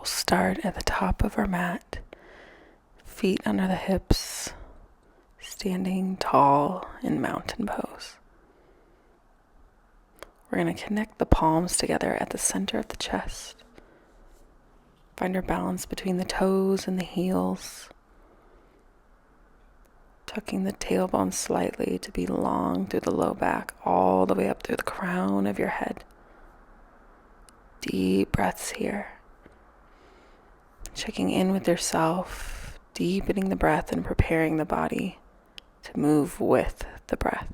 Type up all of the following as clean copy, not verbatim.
We'll start at the top of our mat, feet under the hips, standing tall in mountain pose. We're going to connect the palms together at the center of the chest. Find our balance between the toes and the heels, tucking the tailbone slightly to be long through the low back, all the way up through the crown of your head. Deep breaths here. Checking in with yourself, deepening the breath and preparing the body to move with the breath.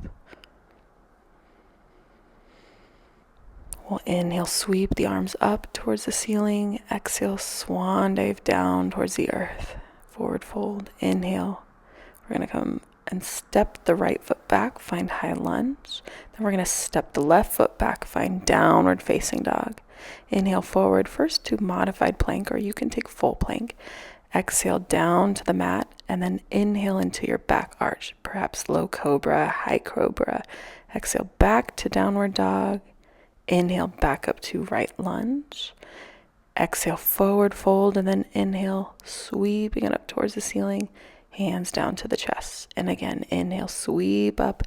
We'll inhale, sweep the arms up towards the ceiling. Exhale, swan dive down towards the earth. Forward fold, inhale. We're going to come and step the right foot back, find high lunge. Then we're going to step the left foot back, find downward facing dog. Inhale forward first to modified plank, or you can take full plank. Exhale down to the mat, and then inhale into your back arch, perhaps low cobra, high cobra. Exhale back to downward dog. Inhale back up to right lunge. Exhale forward fold, and then inhale, sweeping it up towards the ceiling, hands down to the chest. And again, inhale, sweep up.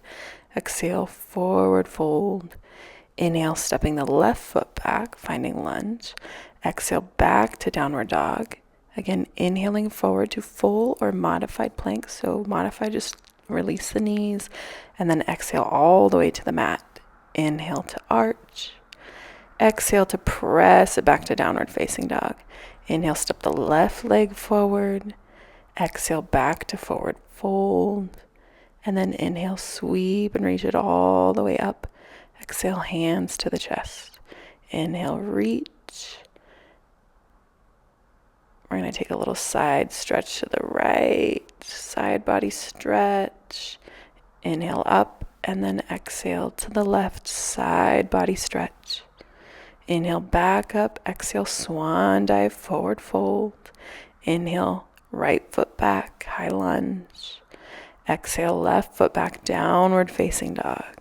Exhale, forward fold. Inhale, stepping the left foot back, finding lunge. Exhale, back to downward dog. Again, inhaling forward to full or modified plank. So modified, just release the knees. And then exhale all the way to the mat. Inhale to arch. Exhale to press it back to downward facing dog. Inhale, step the left leg forward. Exhale, back to forward fold. And then inhale, sweep and reach it all the way up. Exhale, hands to the chest. Inhale, reach. We're going to take a little side stretch to the right. Side body stretch. Inhale up, and then exhale to the left. Side body stretch. Inhale, back up. Exhale, swan dive, forward fold. Inhale, right foot back, high lunge. Exhale, left foot back, downward facing dog.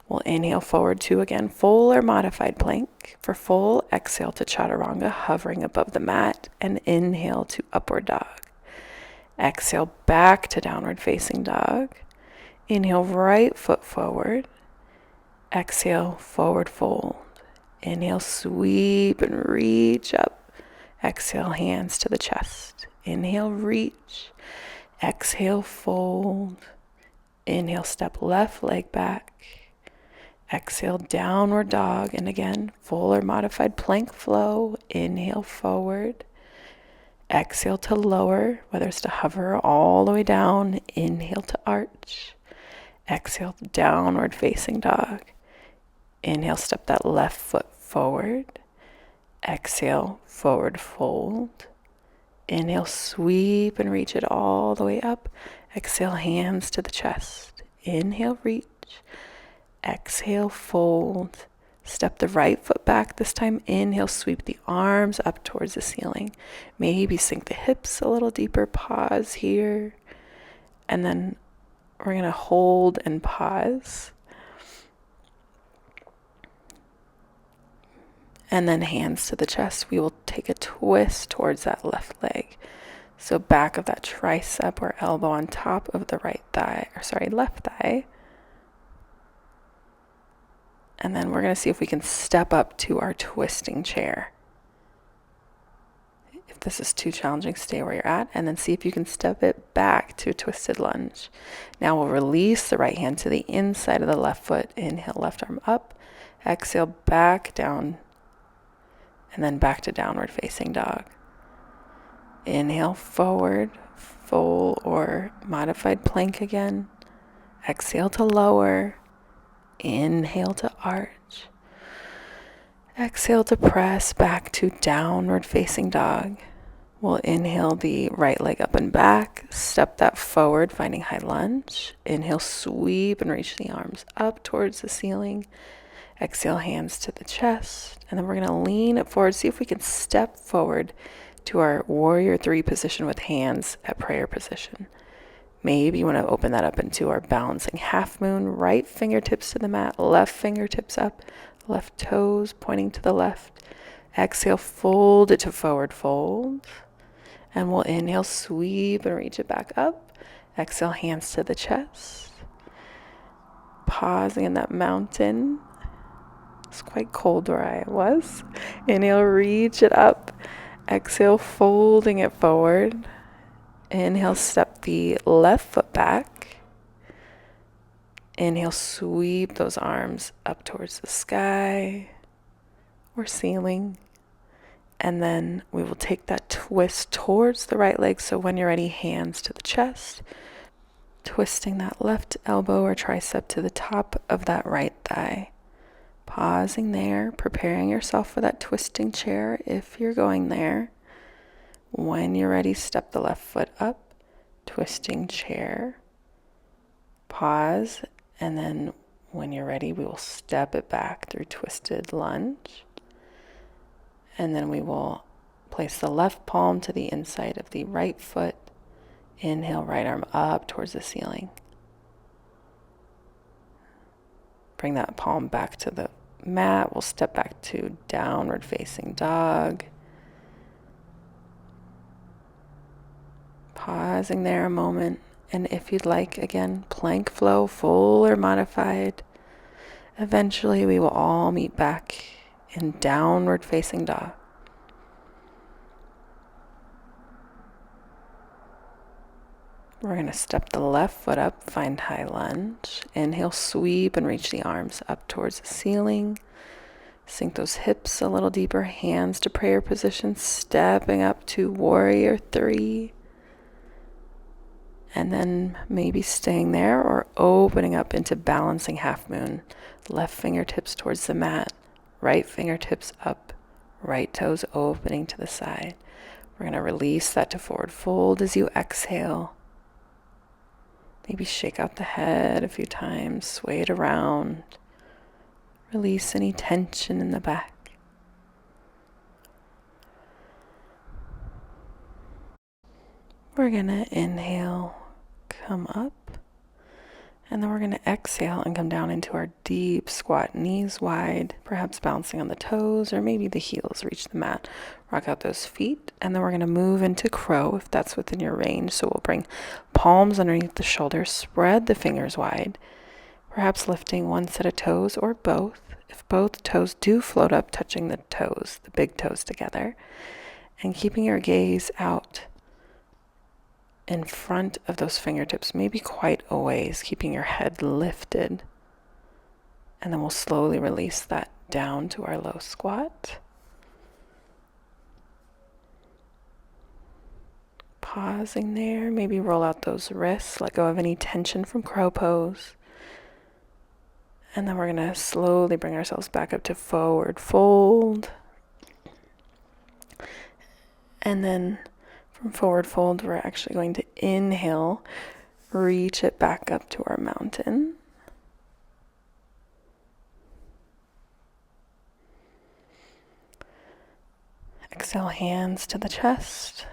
We'll inhale forward to, again, full or modified plank. For full, exhale to chaturanga, hovering above the mat, and inhale to upward dog. Exhale back to downward facing dog. Inhale, right foot forward. Exhale, forward fold. Inhale, sweep and reach up. Exhale, hands to the chest. Inhale, reach. Exhale, fold. Inhale, step left leg back. Exhale, downward dog. And again, full or modified plank flow. Inhale, forward. Exhale to lower, whether it's to hover all the way down. Inhale to arch. Exhale, downward facing dog. Inhale, step that left foot forward. Exhale, forward fold. Inhale, sweep and reach it all the way up. Exhale, hands to the chest. Inhale, reach. Exhale, fold. Step the right foot back this time. Inhale, sweep the arms up towards the ceiling. Maybe sink the hips a little deeper. Pause here. And then we're going to hold and pause. And then hands to the chest. We will take a twist towards that left leg. So back of that tricep or elbow on top of the left thigh. And then we're going to see if we can step up to our twisting chair. If this is too challenging, stay where you're at, and then see if you can step it back to a twisted lunge. Now we'll release the right hand to the inside of the left foot. Inhale, left arm up. Exhale, back down, and then back to downward facing dog. Inhale, forward, full or modified plank again. Exhale to lower. Inhale to arch. Exhale to press back to downward facing dog. We'll inhale the right leg up and back. Step that forward, finding high lunge. Inhale, sweep and reach the arms up towards the ceiling. Exhale, hands to the chest. And then we're going to lean it forward. See if we can step forward to our warrior 3 position with hands at prayer position. Maybe you want to open that up into our balancing half moon. Right fingertips to the mat, left fingertips up, left toes pointing to the left. Exhale, fold it to forward fold. And we'll inhale, sweep and reach it back up. Exhale, hands to the chest. Pausing in that mountain. It's quite cold where I was. Inhale, reach it up. Exhale, folding it forward. Inhale, step the left foot back. Inhale, sweep those arms up towards the sky or ceiling. And then we will take that twist towards the right leg. So when you're ready, hands to the chest. Twisting that left elbow or tricep to the top of that right thigh. Pausing there, preparing yourself for that twisting chair if you're going there. When you're ready, step the left foot up, twisting chair. Pause, and then when you're ready, we will step it back through twisted lunge. And then we will place the left palm to the inside of the right foot. Inhale, right arm up towards the ceiling. Bring that palm back to the mat. We'll step back to downward facing dog. Pausing there a moment. And if you'd like, again, plank flow, full or modified. Eventually we will all meet back in downward facing dog. We're going to step the left foot up, find high lunge. Inhale, sweep and reach the arms up towards the ceiling. Sink those hips a little deeper, hands to prayer position, stepping up to warrior 3. And then maybe staying there or opening up into balancing half moon. Left fingertips towards the mat, right fingertips up, right toes opening to the side. We're going to release that to forward fold as you exhale. Maybe shake out the head a few times, sway it around. Release any tension in the back. We're going to inhale, come up, and then we're going to exhale and come down into our deep squat, knees wide, perhaps bouncing on the toes or maybe the heels reach the mat. Rock out those feet, and then we're going to move into crow if that's within your range. So we'll bring palms underneath the shoulders, spread the fingers wide, perhaps lifting one set of toes or both. If both toes do float up, touching the toes, the big toes together, and keeping your gaze out in front of those fingertips, maybe quite a ways, keeping your head lifted. And then we'll slowly release that down to our low squat. Pausing there, maybe roll out those wrists, let go of any tension from crow pose. And then we're going to slowly bring ourselves back up to forward fold. And then from forward fold, we're actually going to inhale, reach it back up to our mountain. Exhale, hands to the chest.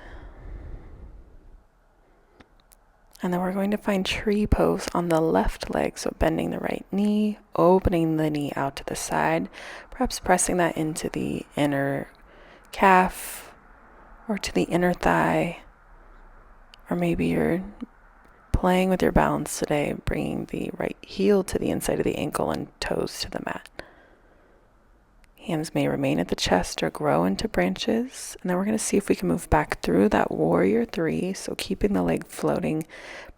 And then we're going to find tree pose on the left leg. So bending the right knee, opening the knee out to the side, perhaps pressing that into the inner calf or to the inner thigh. Or maybe you're playing with your balance today, bringing the right heel to the inside of the ankle and toes to the mat. Hands may remain at the chest or grow into branches. And then we're going to see if we can move back through that warrior 3. So keeping the leg floating,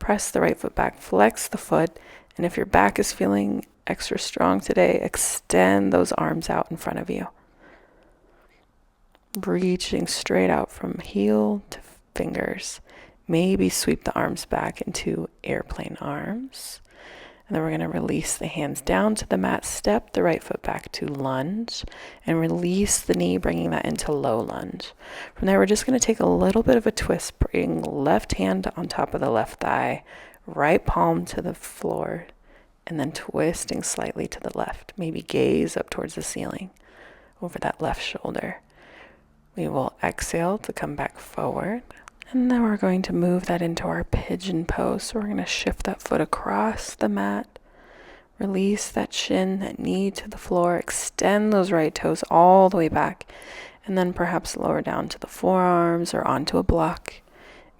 press the right foot back, flex the foot. And if your back is feeling extra strong today, extend those arms out in front of you. Reaching straight out from heel to fingers. Maybe sweep the arms back into airplane arms. And then we're going to release the hands down to the mat, step the right foot back to lunge, and release the knee, bringing that into low lunge. From there, we're just going to take a little bit of a twist, bring left hand on top of the left thigh, right palm to the floor, and then twisting slightly to the left. Maybe gaze up towards the ceiling over that left shoulder. We will exhale to come back forward. And then we're going to move that into our pigeon pose. So we're going to shift that foot across the mat. Release that shin, that knee to the floor. Extend those right toes all the way back. And then perhaps lower down to the forearms or onto a block.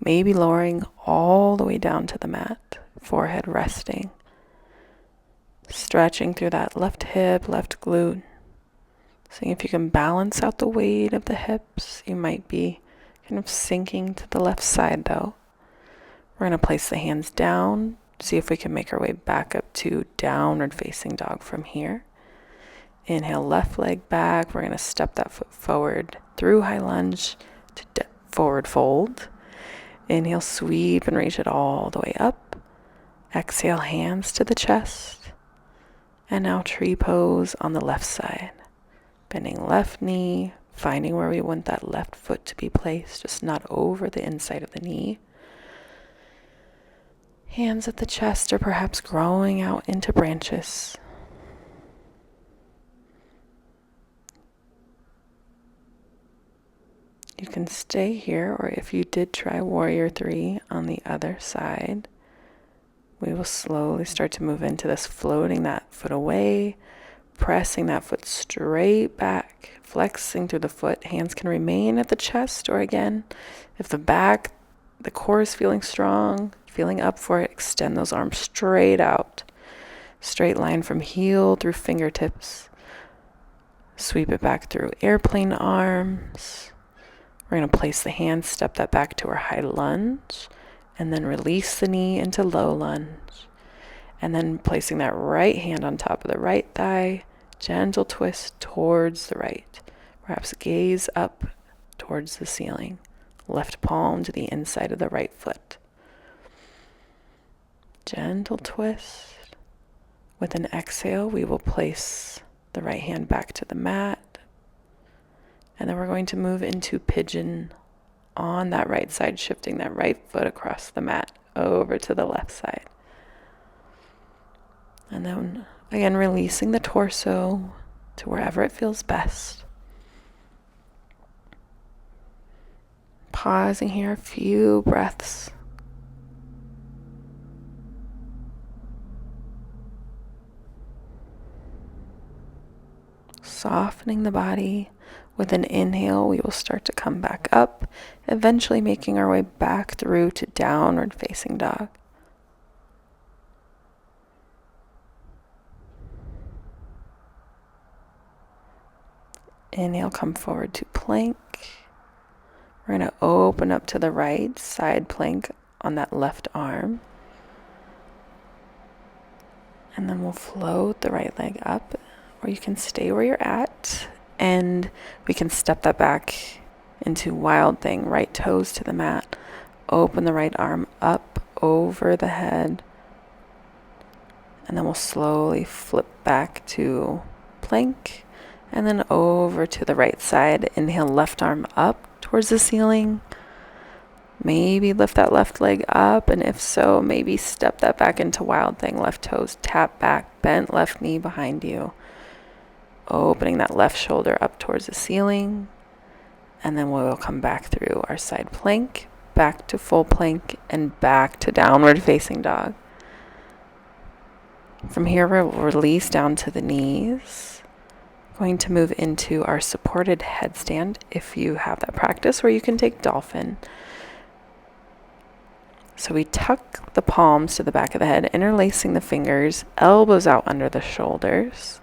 Maybe lowering all the way down to the mat, forehead resting. Stretching through that left hip, left glute. Seeing if you can balance out the weight of the hips. You might be kind of sinking to the left side though. We're going to place the hands down. See if we can make our way back up to downward facing dog from here. Inhale, left leg back. We're going to step that foot forward through high lunge to forward fold. Inhale, sweep and reach it all the way up. Exhale, hands to the chest. And now tree pose on the left side. Bending left knee, finding where we want that left foot to be placed, just not over the inside of the knee. Hands at the chest or perhaps growing out into branches. You can stay here, or if you did try Warrior 3 on the other side, we will slowly start to move into this, floating that foot away, pressing that foot straight back, flexing through the foot. Hands can remain at the chest, or again, if the core is feeling strong, feeling up for it, extend those arms straight out. Straight line from heel through fingertips. Sweep it back through airplane arms. We're going to place the hand, step that back to our high lunge, and then release the knee into low lunge. And then placing that right hand on top of the right thigh, gentle twist towards the right. Perhaps gaze up towards the ceiling. Left palm to the inside of the right foot. Gentle twist. With an exhale, we will place the right hand back to the mat. And then we're going to move into pigeon on that right side, shifting that right foot across the mat over to the left side. And then again, releasing the torso to wherever it feels best. Pausing here a few breaths. Softening the body. With an inhale, we will start to come back up, eventually making our way back through to downward facing dog. Inhale, come forward to plank. We're going to open up to the right, side plank on that left arm. And then we'll float the right leg up, or you can stay where you're at. And we can step that back into Wild Thing, right toes to the mat. Open the right arm up over the head. And then we'll slowly flip back to plank. And then over to the right side. Inhale, left arm up towards the ceiling. Maybe lift that left leg up. And if so, maybe step that back into Wild Thing. Left toes tap back, bent left knee behind you. Opening that left shoulder up towards the ceiling. And then we'll come back through our side plank, back to full plank, and back to downward facing dog. From here, we'll release down to the knees. Going to move into our supported headstand if you have that practice, or you can take dolphin. So we tuck the palms to the back of the head, interlacing the fingers, elbows out under the shoulders.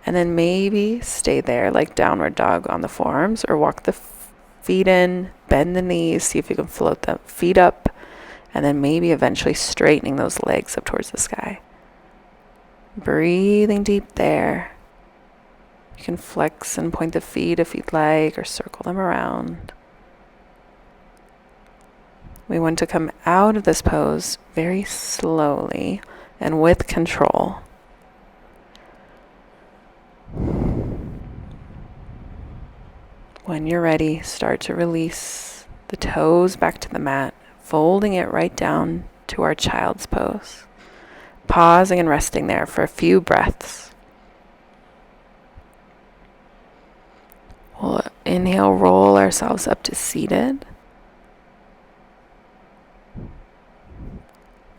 And then maybe stay there like downward dog on the forearms, or walk the feet in, bend the knees, see if you can float the feet up, and then maybe eventually straightening those legs up towards the sky. Breathing deep there. You can flex and point the feet if you'd like, or circle them around. We want to come out of this pose very slowly and with control. When you're ready, start to release the toes back to the mat, folding it right down to our child's pose. Pausing and resting there for a few breaths. We'll inhale, roll ourselves up to seated.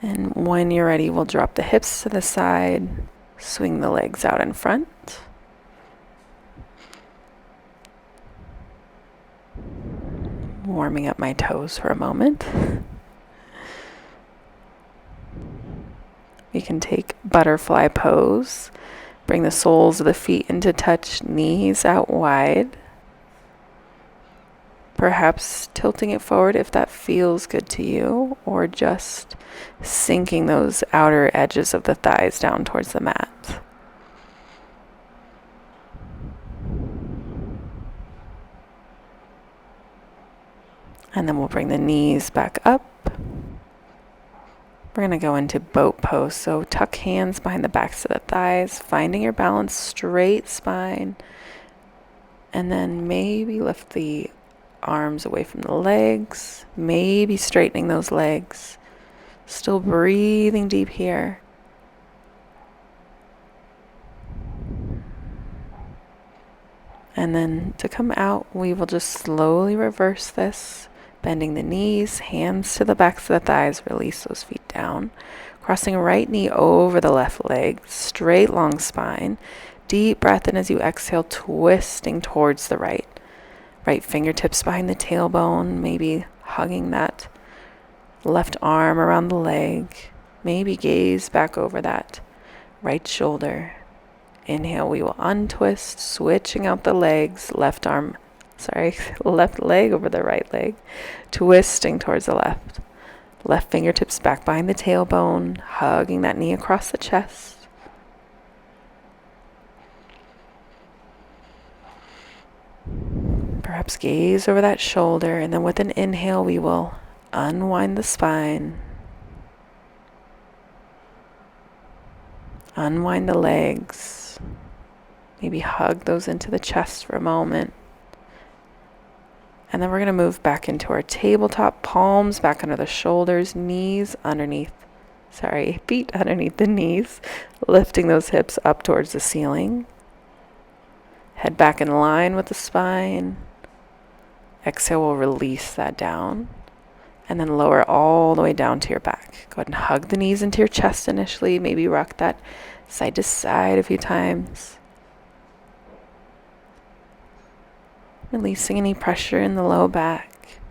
And when you're ready, we'll drop the hips to the side, swing the legs out in front. Warming up my toes for a moment. We can take butterfly pose. Bring the soles of the feet into touch, knees out wide. Perhaps tilting it forward if that feels good to you, or just sinking those outer edges of the thighs down towards the mat. And then we'll bring the knees back up. We're going to go into boat pose. So tuck hands behind the backs of the thighs, finding your balance, straight spine. And then maybe lift the arms away from the legs, maybe straightening those legs. Still breathing deep here. And then to come out, we will just slowly reverse this. Bending the knees, hands to the backs of the thighs, release those feet down. Crossing right knee over the left leg, straight long spine. Deep breath in as you exhale, twisting towards the right. Right fingertips behind the tailbone, maybe hugging that left arm around the leg. Maybe gaze back over that right shoulder. Inhale, we will untwist, switching out the legs, left leg over the right leg, twisting towards the left. Left fingertips back behind the tailbone, hugging that knee across the chest. Perhaps gaze over that shoulder, and then with an inhale, we will unwind the spine. Unwind the legs. Maybe hug those into the chest for a moment. And then we're going to move back into our tabletop, palms back under the shoulders, feet underneath the knees, lifting those hips up towards the ceiling. Head back in line with the spine. Exhale, we'll release that down. And then lower all the way down to your back. Go ahead and hug the knees into your chest initially. Maybe rock that side to side a few times. Releasing any pressure in the low back.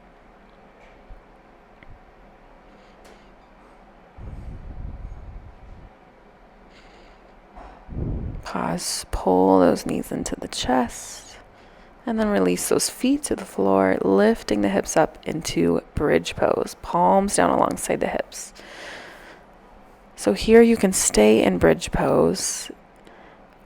Pause, pull those knees into the chest, and then release those feet to the floor, lifting the hips up into bridge pose, palms down alongside the hips. So here you can stay in bridge pose,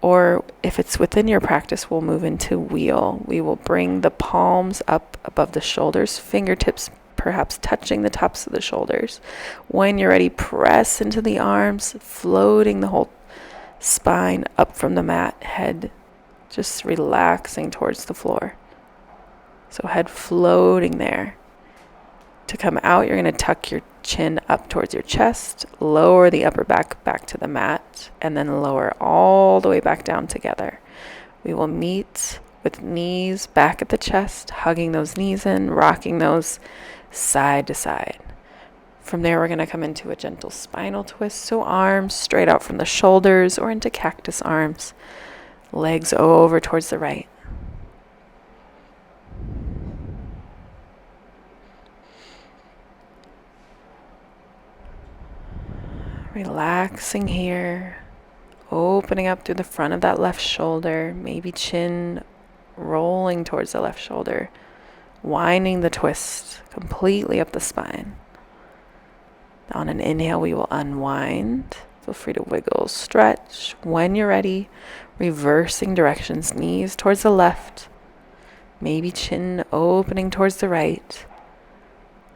or if it's within your practice, we'll move into wheel. We will bring the palms up above the shoulders, fingertips perhaps touching the tops of the shoulders. When you're ready, press into the arms, floating the whole spine up from the mat, head just relaxing towards the floor. So head floating there. To come out, you're going to tuck your chin up towards your chest, lower the upper back to the mat, and then lower all the way back down together. We will meet with knees back at the chest, hugging those knees in, rocking those side to side. From there, we're going to come into a gentle spinal twist, so arms straight out from the shoulders or into cactus arms, legs over towards the right. Relaxing here, opening up through the front of that left shoulder, maybe chin rolling towards the left shoulder, winding the twist completely up the spine. On an inhale, we will unwind. Feel free to wiggle, stretch. When you're ready, reversing directions, knees towards the left, maybe chin opening towards the right,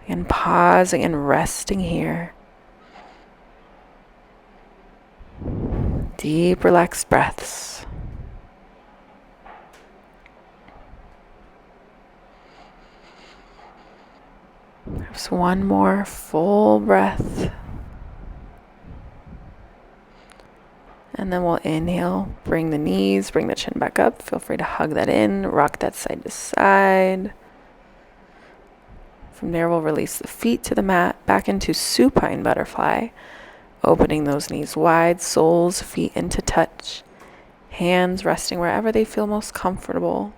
and pausing and resting here. Deep, relaxed breaths. Just one more full breath. And then we'll inhale, bring the knees, bring the chin back up. Feel free to hug that in, rock that side to side. From there, we'll release the feet to the mat, back into supine butterfly. Opening those knees wide, soles, feet into touch. Hands resting wherever they feel most comfortable.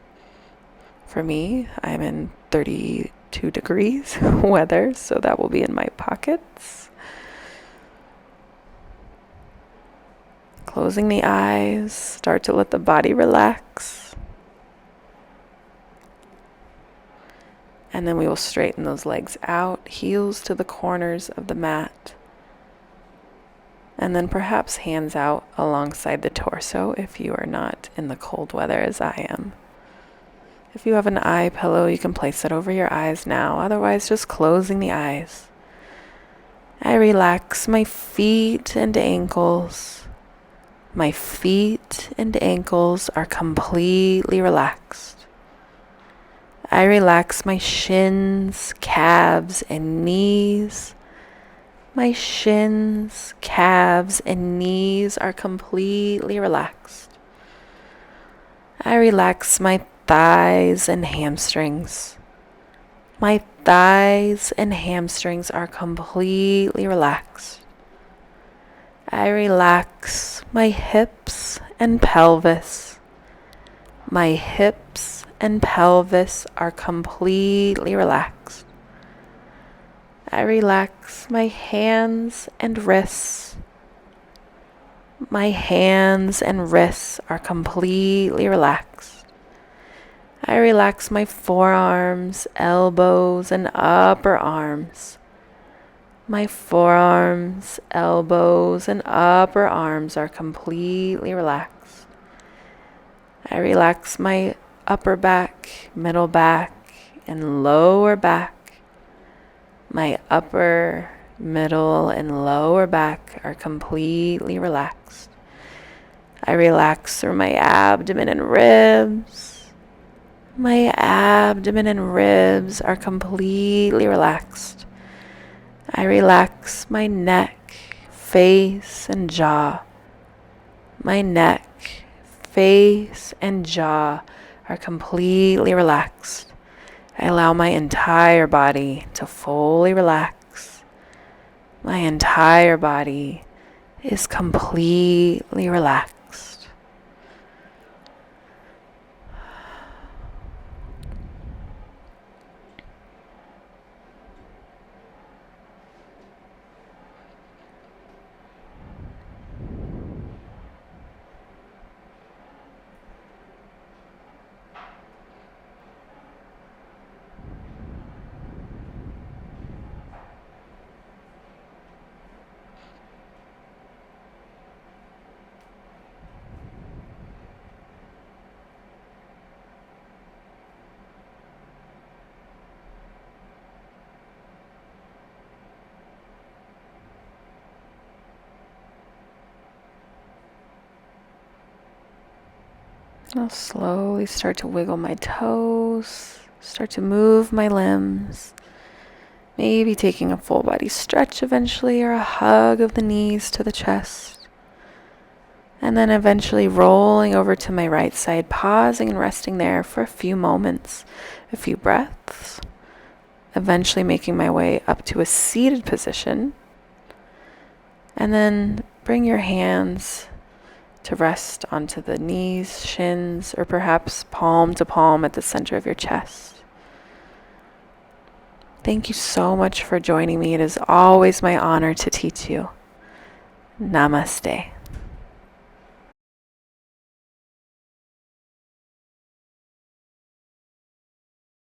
For me, I'm in 30 2 degrees weather, so that will be in my pockets. Closing the eyes, start to let the body relax. And then we will straighten those legs out, heels to the corners of the mat. And then perhaps hands out alongside the torso if you are not in the cold weather as I am. If you have an eye pillow, you can place it over your eyes now. Otherwise, just closing the eyes. I relax my feet and ankles. My feet and ankles are completely relaxed. I relax my shins, calves, and knees. My shins, calves, and knees are completely relaxed. I relax my thighs and hamstrings. My thighs and hamstrings are completely relaxed. I relax my hips and pelvis. My hips and pelvis are completely relaxed. I relax my hands and wrists. My hands and wrists are completely relaxed. I relax my forearms, elbows, and upper arms. My forearms, elbows, and upper arms are completely relaxed. I relax my upper back, middle back, and lower back. My upper, middle, and lower back are completely relaxed. I relax through my abdomen and ribs. My abdomen and ribs are completely relaxed. I relax my neck, face, and jaw. My neck, face, and jaw are completely relaxed. I allow my entire body to fully relax. My entire body is completely relaxed. I'll slowly start to wiggle my toes, start to move my limbs, maybe taking a full body stretch eventually, or a hug of the knees to the chest. And then eventually rolling over to my right side, pausing and resting there for a few moments, a few breaths, eventually making my way up to a seated position. And then bring your hands to rest onto the knees, shins, or perhaps palm to palm at the center of your chest. Thank you so much for joining me. It is always my honor to teach you. Namaste.